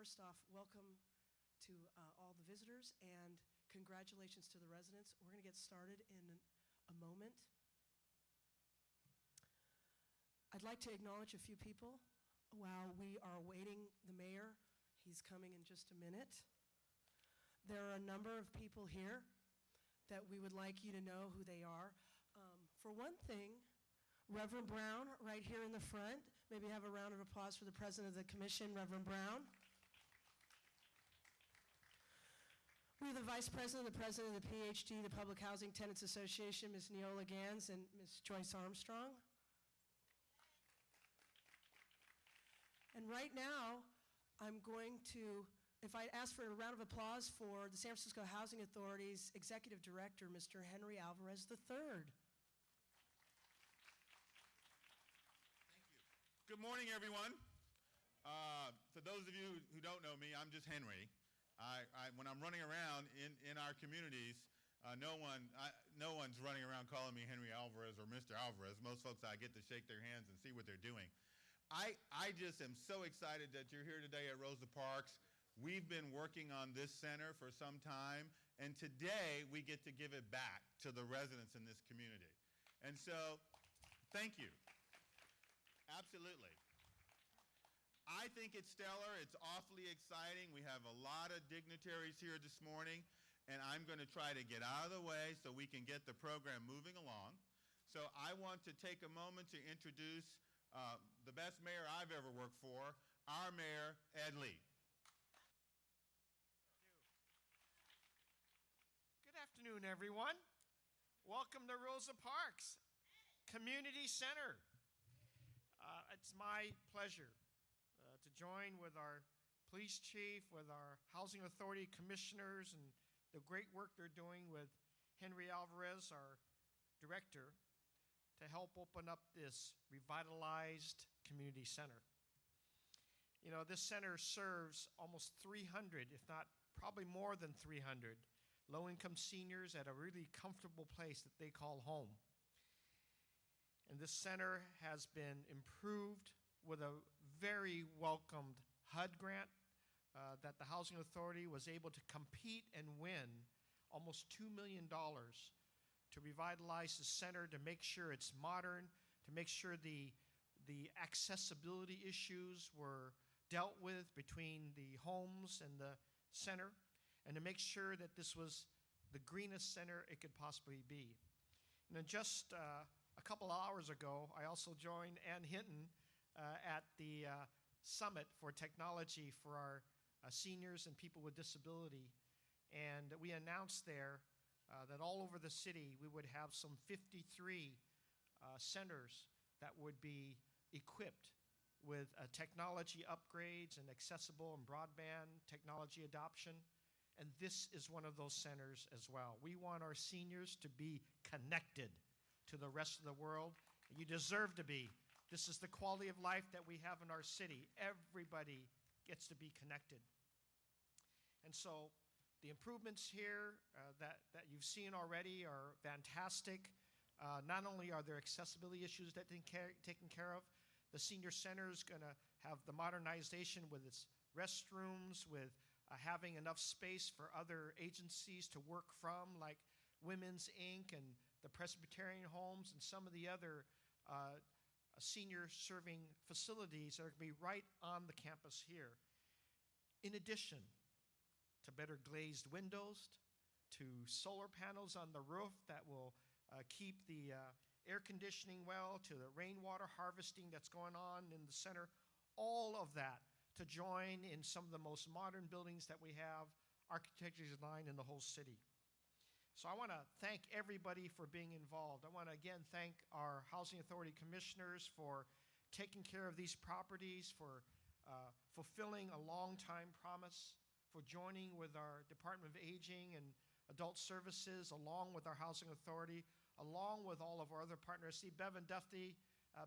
First off, welcome to all the visitors and congratulations to the residents. We're going to get started in a moment. I'd like to acknowledge a few people while we are awaiting the mayor. He's coming in just a minute. There are a number of people here that we would like you to know who they are. For one thing, Reverend Brown, right here in the front. Maybe have a round of applause for the president of the commission, Reverend Brown. We have the vice president, the president of the PHD, the Public Housing Tenants Association, Ms. Neola Gans and Ms. Joyce Armstrong. And right now, I'm going to, if I ask for a round of applause for the San Francisco Housing Authority's Executive Director, Mr. Henry Alvarez III. Good morning, everyone. For those of you who don't know me, I'm just Henry. When I'm running around in our communities, no one's running around calling me Henry Alvarez or Mr. Alvarez. Most folks, I get to shake their hands and see what they're doing. I just am so excited that you're here today at Rosa Parks. We've been working on this center for some time, and today we get to give it back to the residents in this community. And so, thank you. Absolutely. I think it's stellar. It's awfully exciting. We have a lot of dignitaries here this morning, and I'm going to try to get out of the way so we can get the program moving along. So I want to take a moment to introduce the best mayor I've ever worked for, our mayor, Ed Lee. Good afternoon, everyone. Welcome to Rosa Parks Community Center. It's my pleasure to join with our police chief, with our housing authority commissioners, and the great work they're doing with Henry Alvarez, our director, to help open up this revitalized community center. You know, this center serves almost 300, if not probably more than 300, low-income seniors at a really comfortable place that they call home. And this center has been improved with a very welcomed HUD grant that the Housing Authority was able to compete and win almost $2 million to revitalize the center, to make sure it's modern, to make sure the accessibility issues were dealt with between the homes and the center, and to make sure that this was the greenest center it could possibly be. And then just a couple hours ago, I also joined Ann Hinton at the Summit for Technology for our seniors and people with disability. And we announced there that all over the city we would have some 53 centers that would be equipped with technology upgrades and accessible and broadband technology adoption. And this is one of those centers as well. We want our seniors to be connected to the rest of the world. You deserve to be. This is the quality of life that we have in our city. Everybody gets to be connected. And so the improvements here that you've seen already are fantastic. Not only are there accessibility issues that are taken care of, the senior center is going to have the modernization with its restrooms, with having enough space for other agencies to work from, like Women's Inc. and the Presbyterian Homes and some of the other senior serving facilities that are going to be right on the campus here. In addition to better glazed windows, to solar panels on the roof that will keep the air conditioning well, to the rainwater harvesting that's going on in the center, all of that to join in some of the most modern buildings that we have, architecture design in the whole city. So I want to thank everybody for being involved. I want to again thank our Housing Authority commissioners for taking care of these properties, for fulfilling a long-time promise, for joining with our Department of Aging and Adult Services, along with our Housing Authority, along with all of our other partners. See Bevan Duffy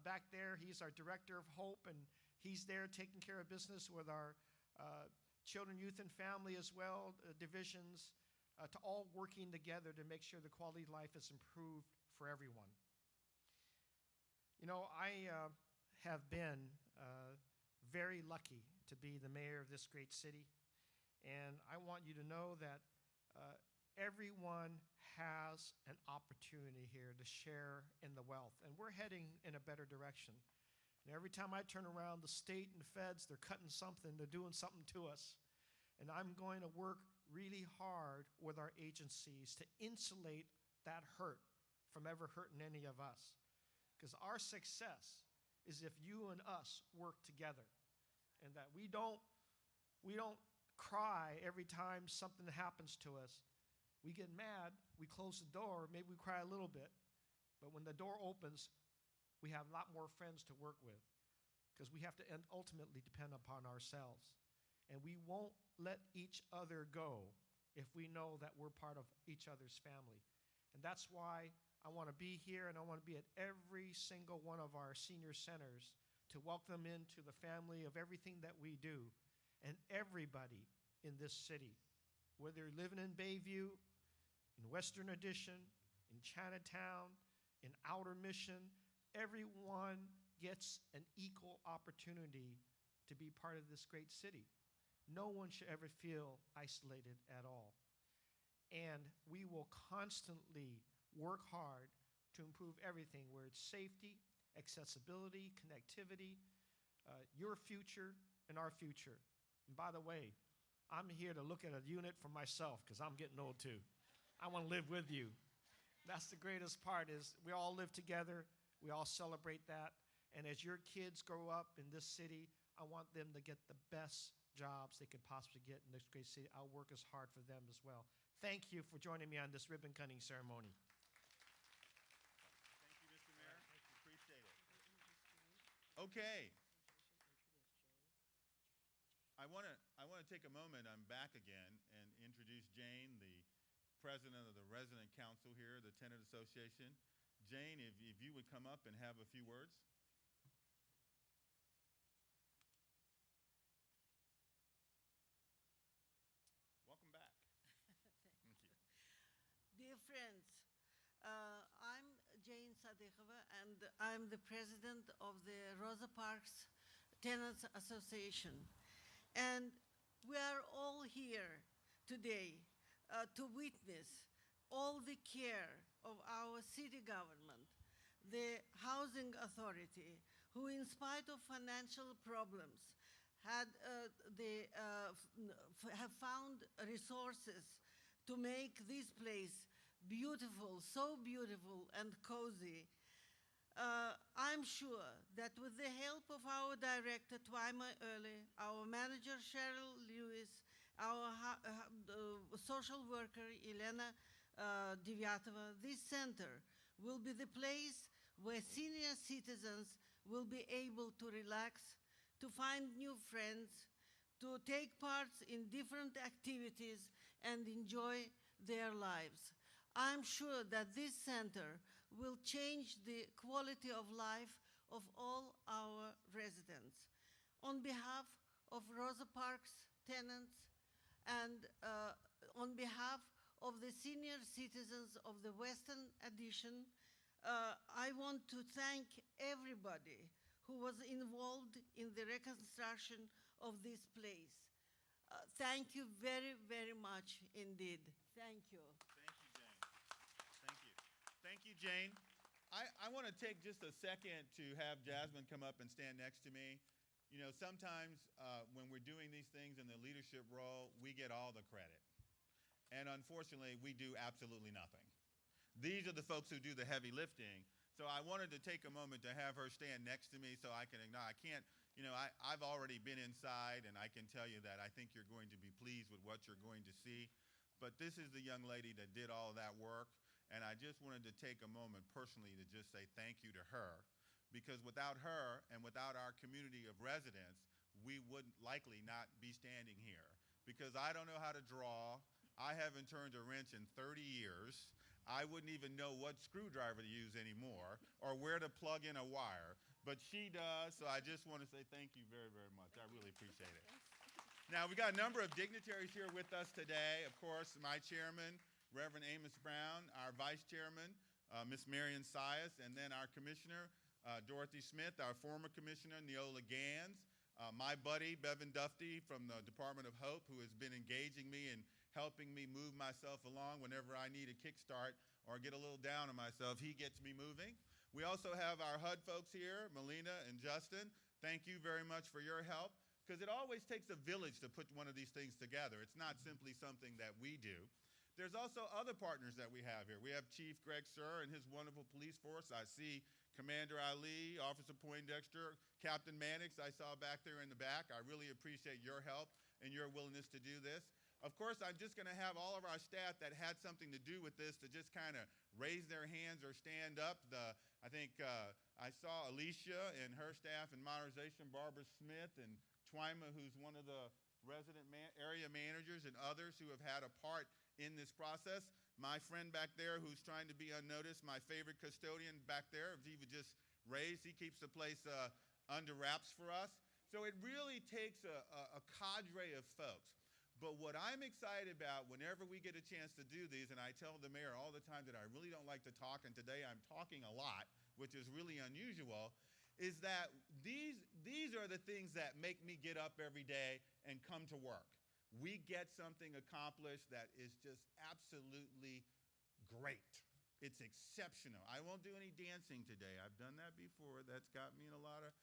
back there. He's our Director of Hope, and he's there taking care of business with our Children, Youth, and Family as well, divisions, to all working together to make sure the quality of life is improved for everyone. You know, I have been very lucky to to be the mayor of this great city. And I want you to know that everyone has an opportunity here to share in the wealth. And we're heading in a better direction. And every time I turn around, the state and the feds, they're cutting something, they're doing something to us. And I'm going to work really hard with our agencies to insulate that hurt from ever hurting any of us. Because our success is if you and us work together, and that we don't cry every time something happens to us. We get mad, we close the door, maybe we cry a little bit, but when the door opens, we have a lot more friends to work with, because we have to ultimately depend upon ourselves. And we won't let each other go if we know that we're part of each other's family. And that's why I want to be here, and I want to be at every single one of our senior centers to welcome them into the family of everything that we do. And everybody in this city, whether you're living in Bayview, in Western Addition, in Chinatown, in Outer Mission, everyone gets an equal opportunity to be part of this great city. No one should ever feel isolated at all. And we will constantly work hard to improve everything, where it's safety, accessibility, connectivity, your future and our future. And by the way, I'm here to look at a unit for myself, because I'm getting old too. I want to live with you. That's the greatest part, is we all live together. We all celebrate that. And as your kids grow up in this city, I want them to get the best jobs they could possibly get in this great city. I'll work as hard for them as well. Thank you for joining me on this ribbon cutting ceremony. Thank you, Mr. Mayor. Appreciate it. Okay. I want to take a moment. I'm back again and introduce Jane, the president of the Resident Council here, the Tenant Association. Jane, if you would come up and have a few words. Welcome back. Thank you. Dear friends, I'm Jane Sadekova, and I'm the president of the Rosa Parks Tenants Association. And we are all here today to witness all the care of our city government, the housing authority, who in spite of financial problems have found resources to make this place beautiful, so beautiful and cozy. I'm sure that with the help of our director, Twyma Early, our manager, Cheryl Lewis, our social worker, Elena Devyatova, this center will be the place where senior citizens will be able to relax, to find new friends, to take part in different activities and enjoy their lives. I'm sure that this center will change the quality of life of all our residents. On behalf of Rosa Parks tenants and on behalf of the senior citizens of the Western Addition, I want to thank everybody who was involved in the reconstruction of this place. Thank you very, very much indeed. Thank you. Thank you, Jane. Thank you. Thank you, Jane. I want to take just a second to have Jasmine come up and stand next to me. You know, sometimes when we're doing these things in the leadership role, we get all the credit. And unfortunately, we do absolutely nothing. These are the folks who do the heavy lifting. So I wanted to take a moment to have her stand next to me so I can acknowledge. I can't, you know, I've already been inside, and I can tell you that I think you're going to be pleased with what you're going to see. But this is the young lady that did all of that work, and I just wanted to take a moment personally to just say thank you to her, because without her and without our community of residents, we would likely not be standing here. Because I don't know how to draw. I haven't turned a wrench in 30 years. I wouldn't even know what screwdriver to use anymore or where to plug in a wire. But she does, so I just want to say thank you very, very much. I really appreciate it. Now, we got a number of dignitaries here with us today. Of course, my chairman, Reverend Amos Brown, our vice chairman, Miss Marion Sias, and then our commissioner, Dorothy Smith, our former commissioner, Olague. My buddy, Bevan Dufty from the Department of Hope, who has been engaging me and helping me move myself along whenever I need a kickstart or get a little down on myself. He gets me moving. We also have our HUD folks here, Melina and Justin. Thank you very much for your help, because it always takes a village to put one of these things together. It's not simply something that we do. There's also other partners that we have here. We have Chief Greg Sir and his wonderful police force. I see Commander Ali, Officer Poindexter, Captain Mannix I saw back there in the back. I really appreciate your help and your willingness to do this. Of course, I'm just going to have all of our staff that had something to do with this to just kind of raise their hands or stand up. I think I saw Alicia and her staff in modernization, Barbara Smith and Twyma, who's one of the resident area managers, and others who have had a part in this process. My friend back there who's trying to be unnoticed, my favorite custodian back there, if he would just raise, he keeps the place under wraps for us. So it really takes a cadre of folks. But what I'm excited about whenever we get a chance to do these, and I tell the mayor all the time that I really don't like to talk, and today I'm talking a lot, which is really unusual, is that these are the things that make me get up every day and come to work. We get something accomplished that is just absolutely great. It's exceptional. I won't do any dancing today. I've done that before. That's got me in a lot of,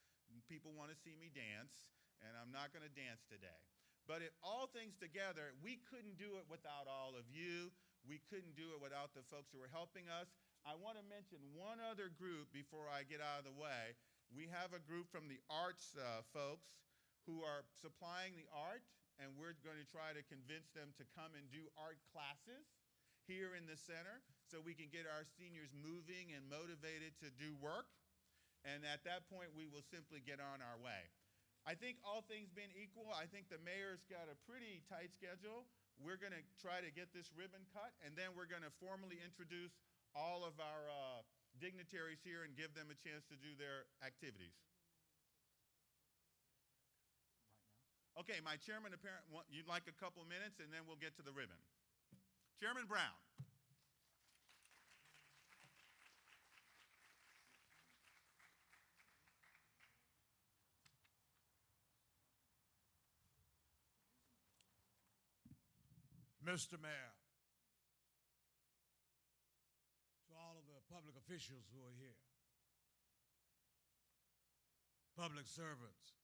people want to see me dance, and I'm not going to dance today. But all things together, we couldn't do it without all of you. We couldn't do it without the folks who are helping us. I want to mention one other group before I get out of the way. We have a group from the arts folks who are supplying the art, and we're going to try to convince them to come and do art classes here in the center so we can get our seniors moving and motivated to do work. And at that point, we will simply get on our way. I think all things being equal, I think the mayor's got a pretty tight schedule. We're going to try to get this ribbon cut, and then we're going to formally introduce all of our dignitaries here and give them a chance to do their activities. Okay, my chairman, you'd like a couple minutes, and then we'll get to the ribbon. Chairman Brown. Mr. Mayor, to all of the public officials who are here, public servants,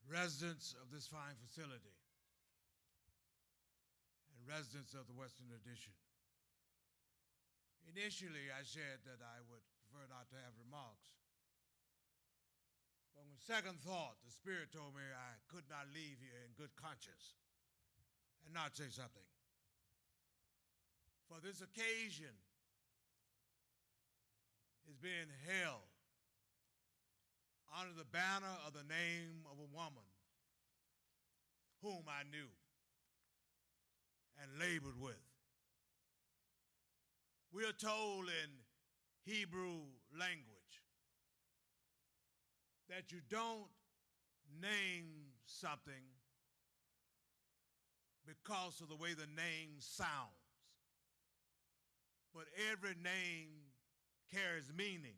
residents of this fine facility, and residents of the Western Addition. Initially, I said that I would prefer not to have remarks. But on second thought, the Spirit told me I could not leave here in good conscience and not say something. For this occasion is being held under the banner of the name of a woman whom I knew and labored with. We are told in Hebrew language that you don't name something because of the way the name sounds, but every name carries meaning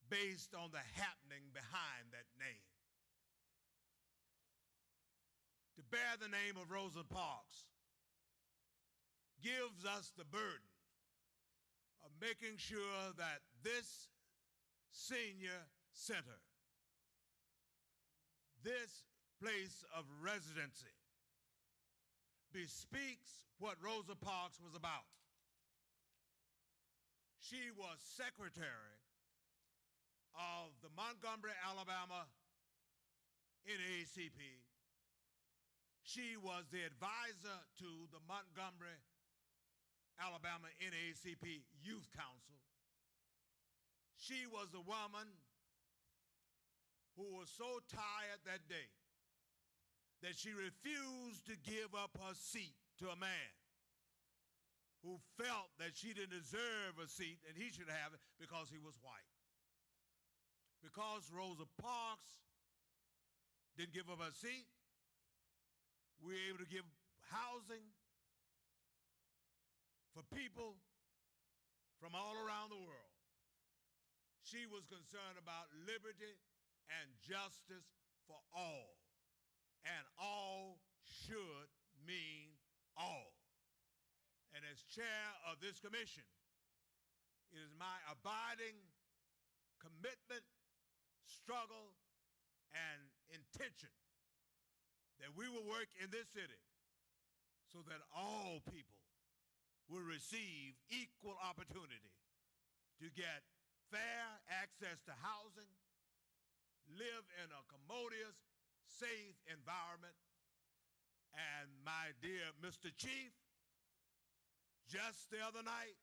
based on the happening behind that name. To bear the name of Rosa Parks gives us the burden of making sure that this senior center, this place of residency, bespeaks what Rosa Parks was about. She was secretary of the Montgomery, Alabama NAACP. She was the advisor to the Montgomery, Alabama NAACP Youth Council. She was the woman who was so tired that day that she refused to give up her seat to a man who felt that she didn't deserve a seat and he should have it because he was white. Because Rosa Parks didn't give up her seat, we were able to give housing for people from all around the world. She was concerned about liberty and justice for all. And all should mean all. And as chair of this commission, it is my abiding commitment, struggle, and intention that we will work in this city so that all people will receive equal opportunity to get fair access to housing, live in a commodious, safe environment. And my dear Mr. Chief, just the other night,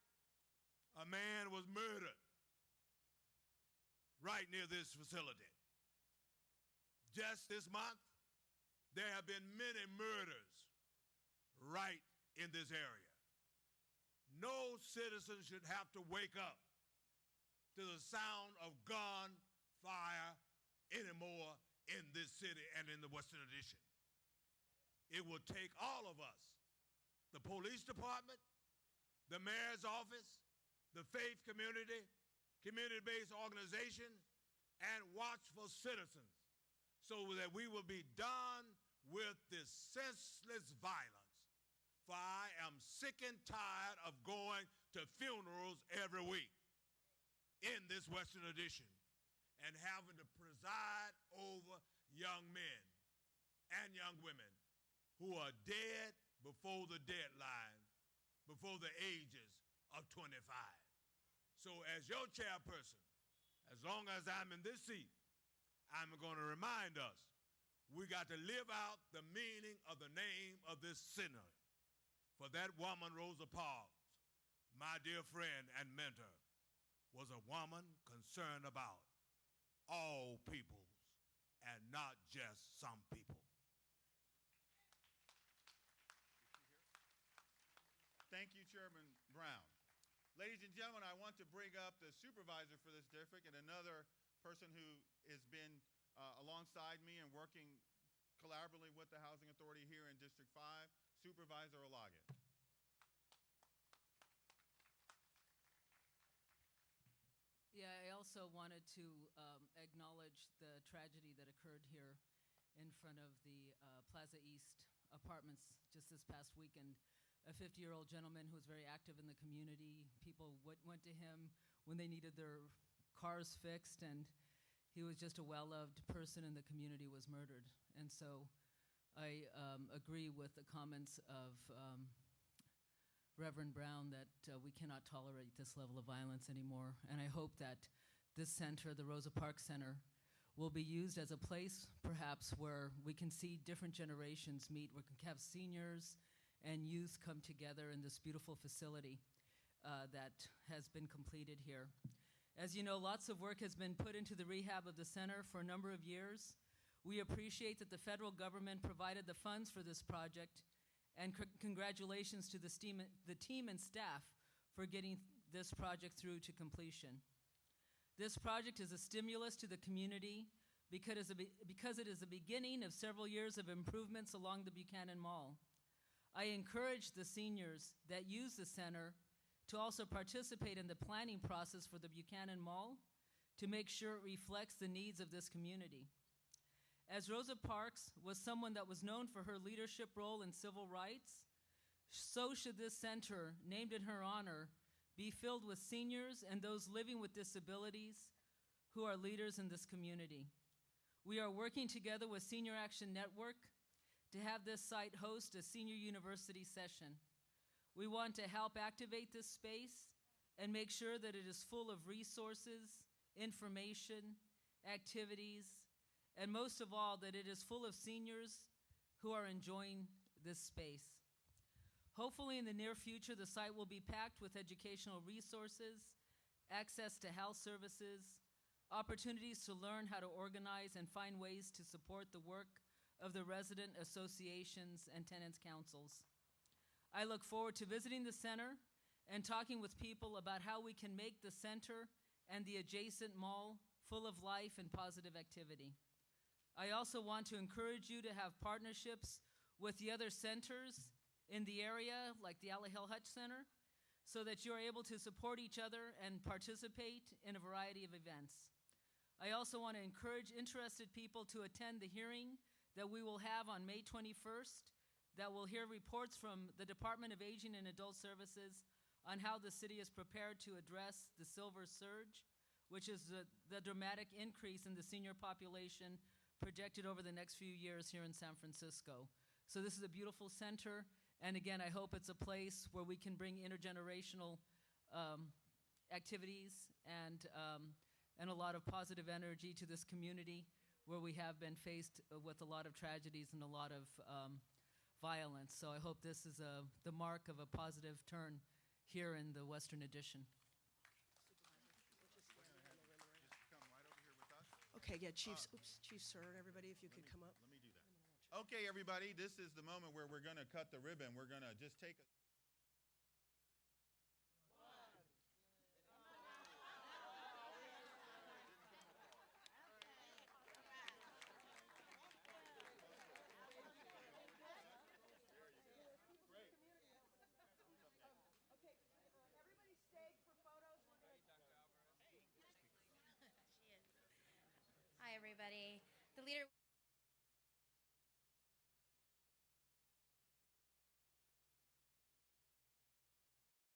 a man was murdered right near this facility. Just this month, there have been many murders right in this area. No citizen should have to wake up to the sound of gunfire anymore in this city and in the Western Addition. It will take all of us, the police department, the mayor's office, the faith community, community-based organizations, and watchful citizens so that we will be done with this senseless violence. For I am sick and tired of going to funerals every week in this Western Addition and having to preside over young men and young women who are dead before the deadline, before the ages of 25. So as your chairperson, as long as I'm in this seat, I'm going to remind us we got to live out the meaning of the name of this sinner. For that woman, Rosa Parks, my dear friend and mentor, was a woman concerned about all peoples and not just some people. Thank you, Chairman Brown. Ladies and gentlemen, I want to bring up the supervisor for this district and another person who has been alongside me and working collaboratively with the Housing Authority here in District 5, Supervisor Olague. Yeah, I also wanted to acknowledge the tragedy that occurred here in front of the Plaza East apartments just this past weekend. A 50-year-old gentleman who was very active in the community. People went to him when they needed their cars fixed, and he was just a well-loved person in the community, was murdered. And so I agree with the comments of Reverend Brown that we cannot tolerate this level of violence anymore. And I hope that this center, the Rosa Parks Center, will be used as a place perhaps where we can see different generations meet, where we can have seniors and youth come together in this beautiful facility that has been completed here. As you know, lots of work has been put into the rehab of the center for a number of years. We appreciate that the federal government provided the funds for this project, and congratulations to the team and staff for getting this project through to completion. This project is a stimulus to the community because it is the beginning of several years of improvements along the Buchanan Mall. I encourage the seniors that use the center to also participate in the planning process for the Buchanan Mall to make sure it reflects the needs of this community. As Rosa Parks was someone that was known for her leadership role in civil rights, so should this center, named in her honor, be filled with seniors and those living with disabilities who are leaders in this community. We are working together with Senior Action Network to have this site host a senior university session. We want to help activate this space and make sure that it is full of resources, information, activities, and most of all, that it is full of seniors who are enjoying this space. Hopefully in the near future, the site will be packed with educational resources, access to health services, opportunities to learn how to organize and find ways to support the work of the resident associations and tenants councils. I look forward to visiting the center and talking with people about how we can make the center and the adjacent mall full of life and positive activity. I also want to encourage you to have partnerships with the other centers in the area, like the Alla Hill Hutch Center, so that you are able to support each other and participate in a variety of events. I also want to encourage interested people to attend the hearing that we will have on May 21st that will hear reports from the Department of Aging and Adult Services on how the city is prepared to address the silver surge, which is the dramatic increase in the senior population projected over the next few years here in San Francisco. So this is a beautiful center, and again, I hope it's a place where we can bring intergenerational activities and a lot of positive energy to this community where we have been faced with a lot of tragedies and a lot of violence. So I hope this is the mark of a positive turn here in the Western Addition. Okay, yeah, Chief Sir, and everybody, if you could come up. Let me do that. Okay, everybody, this is the moment where we're going to cut the ribbon. We're going to just take a... Hi, everybody.